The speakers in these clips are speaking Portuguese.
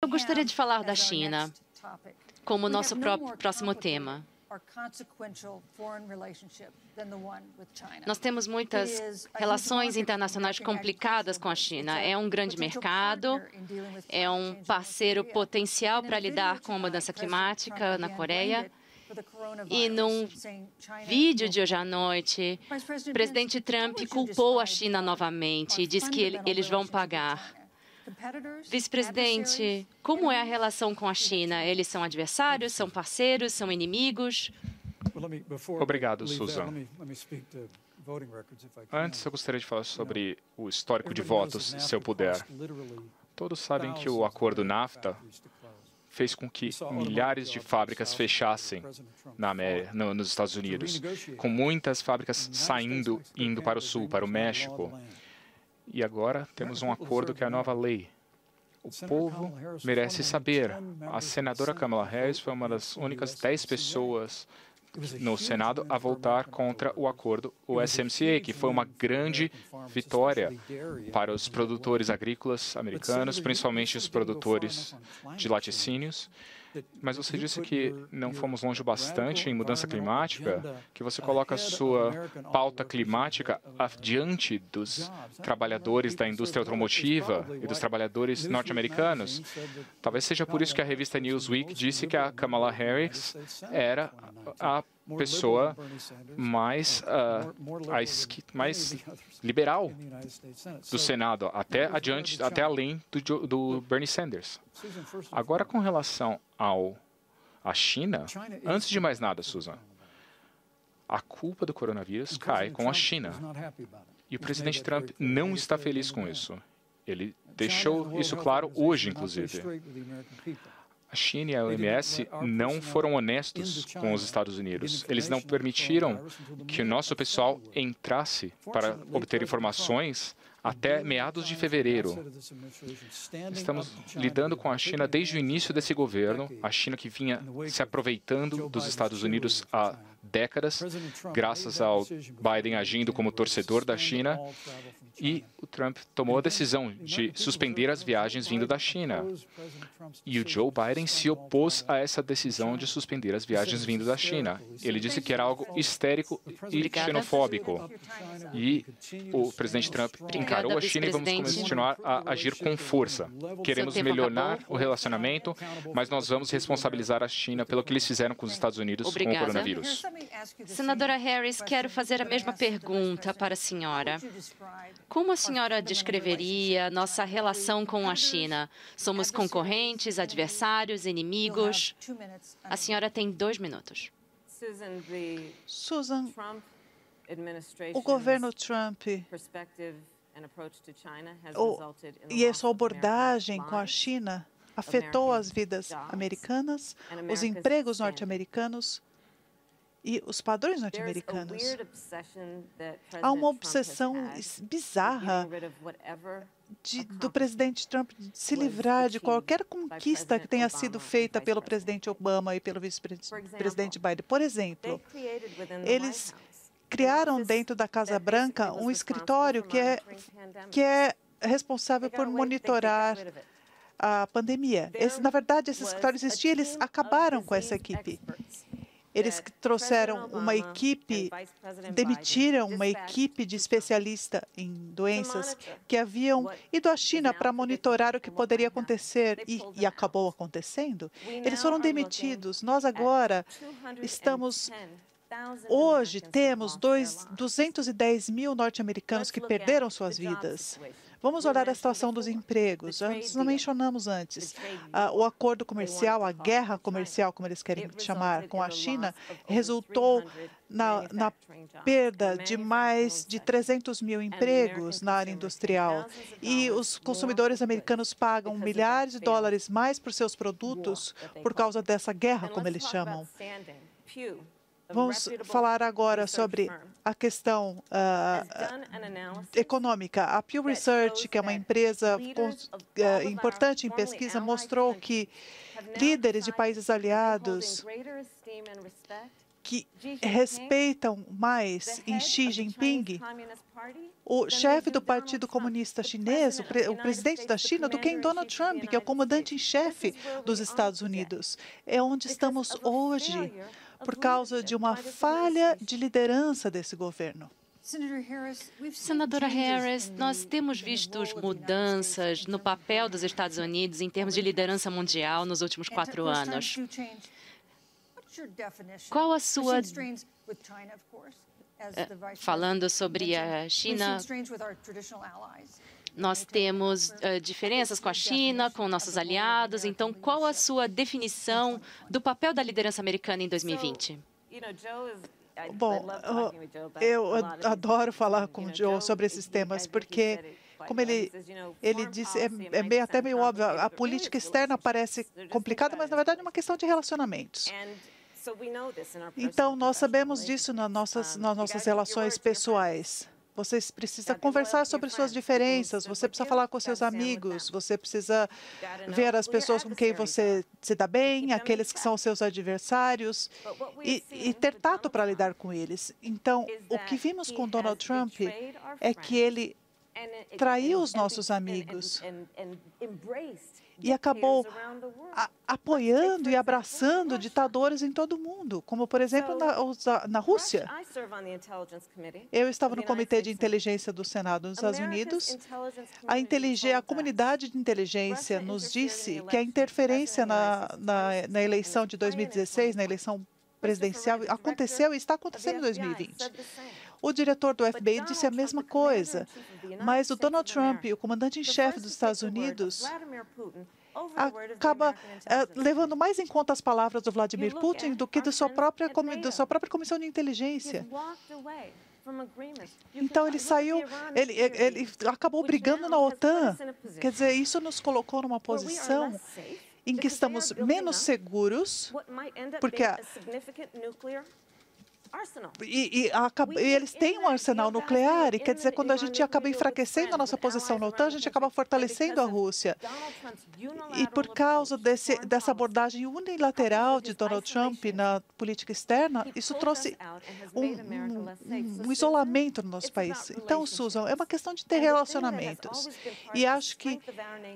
Eu gostaria de falar da China como nosso próximo tema. Nós temos muitas relações internacionais complicadas com a China. É um grande mercado, é um parceiro potencial para lidar com a mudança climática na Coreia. E num vídeo de hoje à noite, o presidente Trump culpou a China novamente e disse que eles vão pagar. Vice-presidente, como é a relação com a China? Eles são adversários, são parceiros, são inimigos? Obrigado, Susan. Antes, eu gostaria de falar sobre o histórico de votos, se eu puder. Todos sabem que o acordo NAFTA fez com que milhares de fábricas fechassem nos Estados Unidos, com muitas fábricas saindo, indo para o sul, para o México. E agora temos um acordo que é a nova lei. O povo merece saber. A senadora Kamala Harris foi uma das únicas 10 pessoas no Senado a votar contra o acordo, o USMCA, que foi uma grande vitória para os produtores agrícolas americanos, principalmente os produtores de laticínios. Mas você disse que não fomos longe bastante em mudança climática, que você coloca a sua pauta climática adiante dos trabalhadores da indústria automotiva e dos trabalhadores norte-americanos. Talvez seja por isso que a revista Newsweek disse que a Kamala Harris era a pessoa mais liberal do Senado, até além do Bernie Sanders. Agora, com relação à China, antes de mais nada, Susan, a culpa do coronavírus cai com a China. E o presidente Trump não está feliz com isso. Ele deixou isso claro hoje, inclusive. A China e a OMS não foram honestos com os Estados Unidos. Eles não permitiram que o nosso pessoal entrasse para obter informações até meados de fevereiro. Estamos lidando com a China desde o início desse governo, a China que vinha se aproveitando dos Estados Unidos há décadas, graças ao Biden agindo como torcedor da China, e o Trump tomou a decisão de suspender as viagens vindo da China. E o Joe Biden se opôs a essa decisão de suspender as viagens vindo da China. Ele disse que era algo histérico e xenofóbico. E o presidente Trump encarou a China e vamos continuar a agir com força. Queremos melhorar o relacionamento, mas nós vamos responsabilizar a China pelo que eles fizeram com os Estados Unidos com o coronavírus. Senadora Harris, quero fazer a mesma pergunta para a senhora. Como a senhora descreveria nossa relação com a China? Somos concorrentes, adversários, inimigos? A senhora tem 2 minutos. Susan, o governo Trump e a sua abordagem com a China afetou as vidas americanas, os empregos norte-americanos e os padrões norte-americanos. Há uma obsessão bizarra do presidente Trump de se livrar de qualquer conquista que tenha sido feita pelo presidente Obama e pelo vice-presidente Biden. Por exemplo, eles criaram dentro da Casa Branca um escritório que é responsável por monitorar a pandemia. Na verdade, esse escritório existia, eles acabaram com essa equipe. Eles trouxeram uma equipe, demitiram uma equipe de especialistas em doenças que haviam ido à China para monitorar o que poderia acontecer e acabou acontecendo. Eles foram demitidos. Nós agora hoje temos 210 mil norte-americanos que perderam suas vidas. Vamos olhar a situação dos empregos. Nós não mencionamos antes. O acordo comercial, a guerra comercial, como eles querem chamar, com a China, resultou na perda de mais de 300 mil empregos na área industrial. E os consumidores americanos pagam milhares de dólares mais por seus produtos por causa dessa guerra, como eles chamam. Vamos falar agora sobre a questão econômica. A Pew Research, que é uma empresa importante em pesquisa, mostrou que líderes de países aliados que respeitam mais em Xi Jinping, o chefe do Partido Comunista Chinês, o presidente da China, do que em Donald Trump, que é o comandante em chefe dos Estados Unidos. É onde estamos hoje, por causa de uma falha de liderança desse governo. Senadora Harris, nós temos visto mudanças no papel dos Estados Unidos em termos de liderança mundial nos últimos 4 anos. Qual a sua... Falando sobre a China, nós temos diferenças com a China, com nossos aliados. Então, qual a sua definição do papel da liderança americana em 2020? Bom, eu adoro falar com o Joe sobre esses temas, porque, como ele disse, é até meio óbvio, a política externa parece complicada, mas, na verdade, é uma questão de relacionamentos. Então, nós sabemos disso nas nossas relações pessoais. Você precisa conversar sobre suas diferenças, você precisa falar com seus amigos, você precisa ver as pessoas com quem você se dá bem, aqueles que são seus adversários, e ter tato para lidar com eles. Então, o que vimos com Donald Trump é que ele traiu os nossos amigos e acabou apoiando e abraçando ditadores em todo o mundo, como, por exemplo, na Rússia. Eu estava no Comitê de Inteligência do Senado dos Estados Unidos. A comunidade de inteligência nos disse que a interferência na eleição de 2016, na eleição presidencial, aconteceu e está acontecendo em 2020. O diretor do FBI disse a mesma coisa, mas o Donald Trump, o comandante em chefe dos Estados Unidos, acaba levando mais em conta as palavras do Vladimir Putin do que da sua própria comissão de inteligência. Então, ele saiu, ele acabou brigando na OTAN. Quer dizer, isso nos colocou numa posição em que estamos menos seguros, porque E eles têm um arsenal nuclear, e quer dizer, quando a gente acaba enfraquecendo a nossa posição na OTAN, a gente acaba fortalecendo a Rússia. E por causa dessa abordagem unilateral de Donald Trump na política externa, isso trouxe um isolamento no nosso país. Então, Susan, é uma questão de ter relacionamentos. E acho que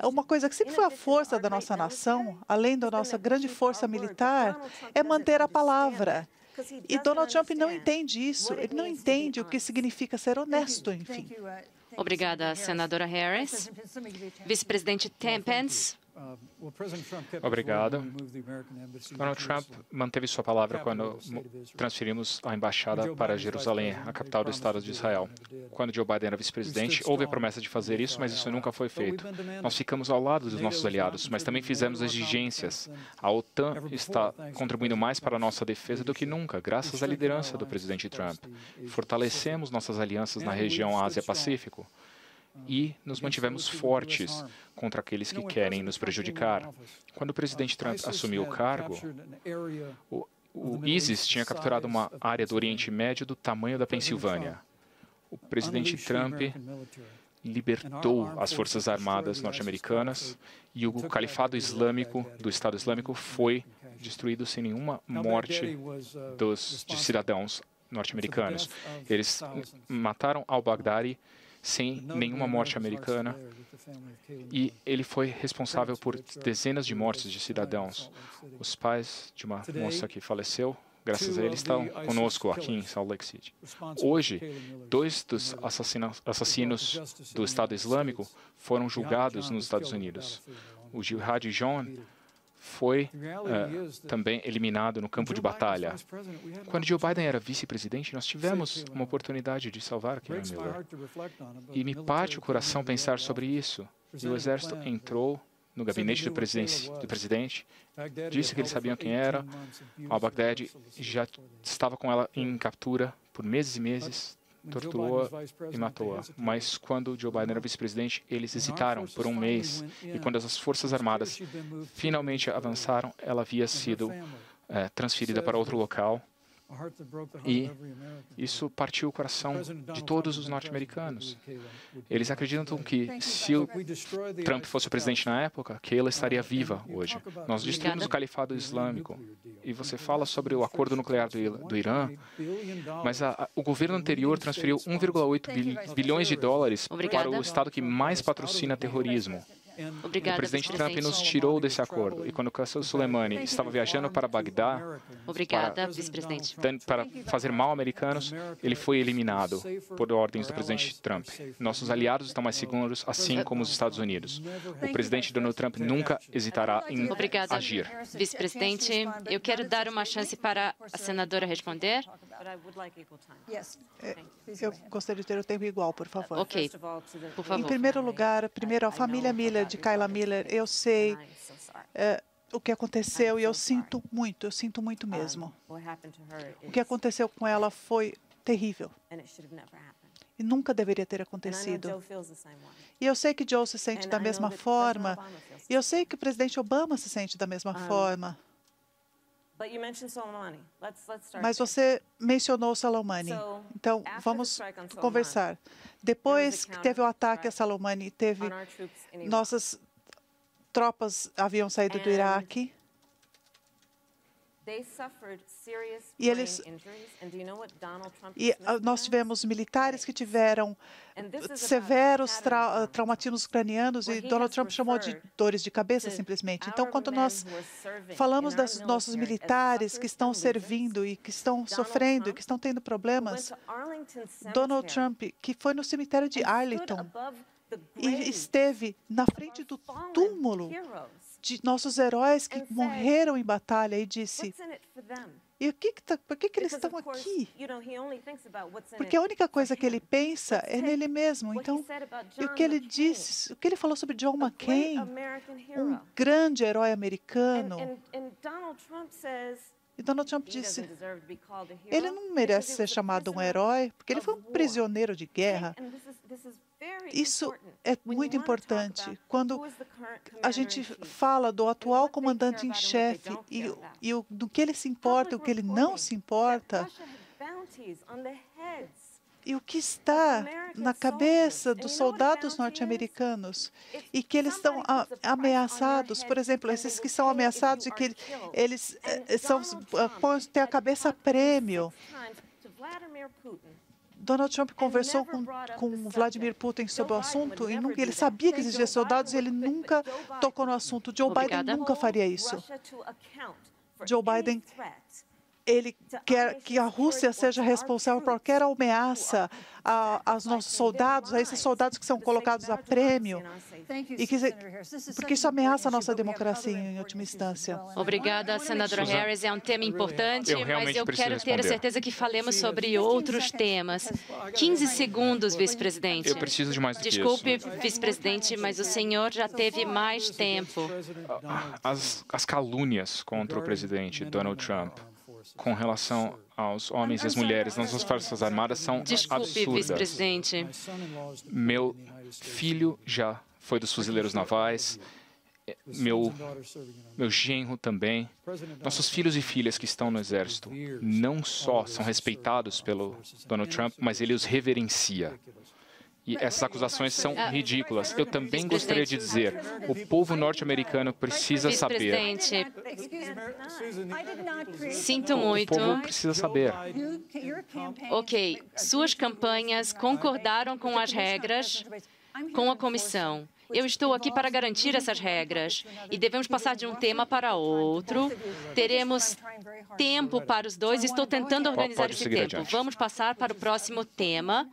uma coisa que sempre foi a força da nossa nação, além da nossa grande força militar, é manter a palavra. E Donald Trump não entende isso. Ele não entende o que significa ser honesto, enfim. Obrigada, senadora Harris. Vice-presidente Pence. Obrigado. Donald Trump manteve sua palavra quando transferimos a embaixada para Jerusalém, a capital do Estado de Israel. Quando Joe Biden era vice-presidente, houve a promessa de fazer isso, mas isso nunca foi feito. Nós ficamos ao lado dos nossos aliados, mas também fizemos exigências. A OTAN está contribuindo mais para a nossa defesa do que nunca, graças à liderança do presidente Trump. Fortalecemos nossas alianças na região Ásia-Pacífico e nos mantivemos fortes contra aqueles que querem nos prejudicar. Quando o presidente Trump assumiu o cargo, o ISIS tinha capturado uma área do Oriente Médio do tamanho da Pensilvânia. O presidente Trump libertou as Forças Armadas norte-americanas e o califado islâmico, do Estado Islâmico, foi destruído sem nenhuma morte de cidadãos norte-americanos. Eles mataram al-Baghdadi sem nenhuma morte americana, e ele foi responsável por dezenas de mortes de cidadãos. Os pais de uma moça que faleceu, graças a ele, estão conosco aqui em Salt Lake City. Hoje, 2 dos assassinos do Estado Islâmico foram julgados nos Estados Unidos. O Jihad John foi também eliminado no campo de batalha. Quando Joe Biden era vice-presidente, nós tivemos uma oportunidade de salvar Karen Miller. E me parte o coração pensar sobre isso. E o exército entrou no gabinete do presidente, disse que eles sabiam quem era. Al-Baghdadi já estava com ela em captura por meses e meses, torturou-a e matou-a. Mas quando Joe Biden era vice-presidente, eles hesitaram por um mês. E quando as Forças Armadas finalmente avançaram, ela havia sido transferida para outro local. E isso partiu o coração de todos os norte-americanos. Eles acreditam que, se o Trump fosse o presidente na época, Keila estaria viva hoje. Nós destruímos o califado islâmico. E você fala sobre o acordo nuclear do Irã, mas o governo anterior transferiu 1,8 bilhões de dólares para o estado que mais patrocina terrorismo. Obrigada, o presidente Trump nos tirou desse acordo. E quando o Qasem Soleimani estava viajando para Bagdá para fazer mal a americanos, ele foi eliminado por ordens do presidente Trump. Nossos aliados estão mais seguros, assim como os Estados Unidos. O presidente Donald Trump nunca hesitará em agir. Vice-presidente, eu quero dar uma chance para a senadora responder. Eu gostaria de ter o tempo igual, por favor. Ok, por favor. Em primeiro lugar, a família Miller, de Kayla Miller, eu sei o que aconteceu e eu sinto muito mesmo. O que aconteceu com ela foi terrível e nunca deveria ter acontecido. E eu sei que Joe se sente da mesma forma e eu sei que o presidente Obama se sente da mesma forma. Mas você mencionou Soleimani, então vamos conversar. Depois que teve o ataque a Soleimani, nossas tropas haviam saído do Iraque e nós tivemos militares que tiveram severos traumatismos cranianos e Donald Trump chamou de dores de cabeça, simplesmente. Então, quando nós falamos dos nossos militares que estão servindo e que estão sofrendo e que estão tendo problemas, Donald Trump, que foi no cemitério de Arlington e esteve na frente do túmulo de nossos heróis que morreram em batalha e disse: e por que eles estão aqui? Porque a única coisa que ele pensa é nele mesmo. Então, e o que ele disse, o que ele falou sobre John McCain, um grande herói americano. E Donald Trump disse: ele não merece ser chamado um herói, porque ele foi um prisioneiro de guerra. Isso é muito importante. Quando a gente fala do atual comandante em chefe e do que ele se importa e o que ele não se importa, e o que está na cabeça dos soldados norte-americanos e que eles estão ameaçados, por exemplo, esses que são ameaçados e que eles têm a cabeça a prêmio. Donald Trump conversou com Vladimir Putin sobre o assunto e ele sabia que existiam soldados e ele nunca tocou no assunto. Joe Biden nunca faria isso. Joe Biden, ele quer que a Rússia seja responsável por qualquer ameaça aos nossos soldados, a esses soldados que são colocados a prêmio, porque isso ameaça a nossa democracia em última instância. Obrigada, senadora Harris. É um tema importante, mas eu quero ter a certeza que falemos sobre outros temas. 15 segundos, vice-presidente. Eu preciso de mais do que isso. Desculpe, vice-presidente, mas o senhor já teve mais tempo. As calúnias contra o presidente Donald Trump com relação aos homens e às mulheres nas Forças Armadas são absurdas. Desculpe, vice-presidente. Meu filho já foi dos fuzileiros navais, meu genro também. Nossos filhos e filhas que estão no Exército não só são respeitados pelo Donald Trump, mas ele os reverencia. E essas acusações são ridículas. Eu também gostaria de dizer, o povo norte-americano precisa saber. Sinto muito. O povo precisa saber. Ok, suas campanhas concordaram com as regras, com a comissão. Eu estou aqui para garantir essas regras e devemos passar de um tema para outro. Teremos tempo para os dois. Estou tentando organizar esse tempo. Vamos passar para o próximo tema.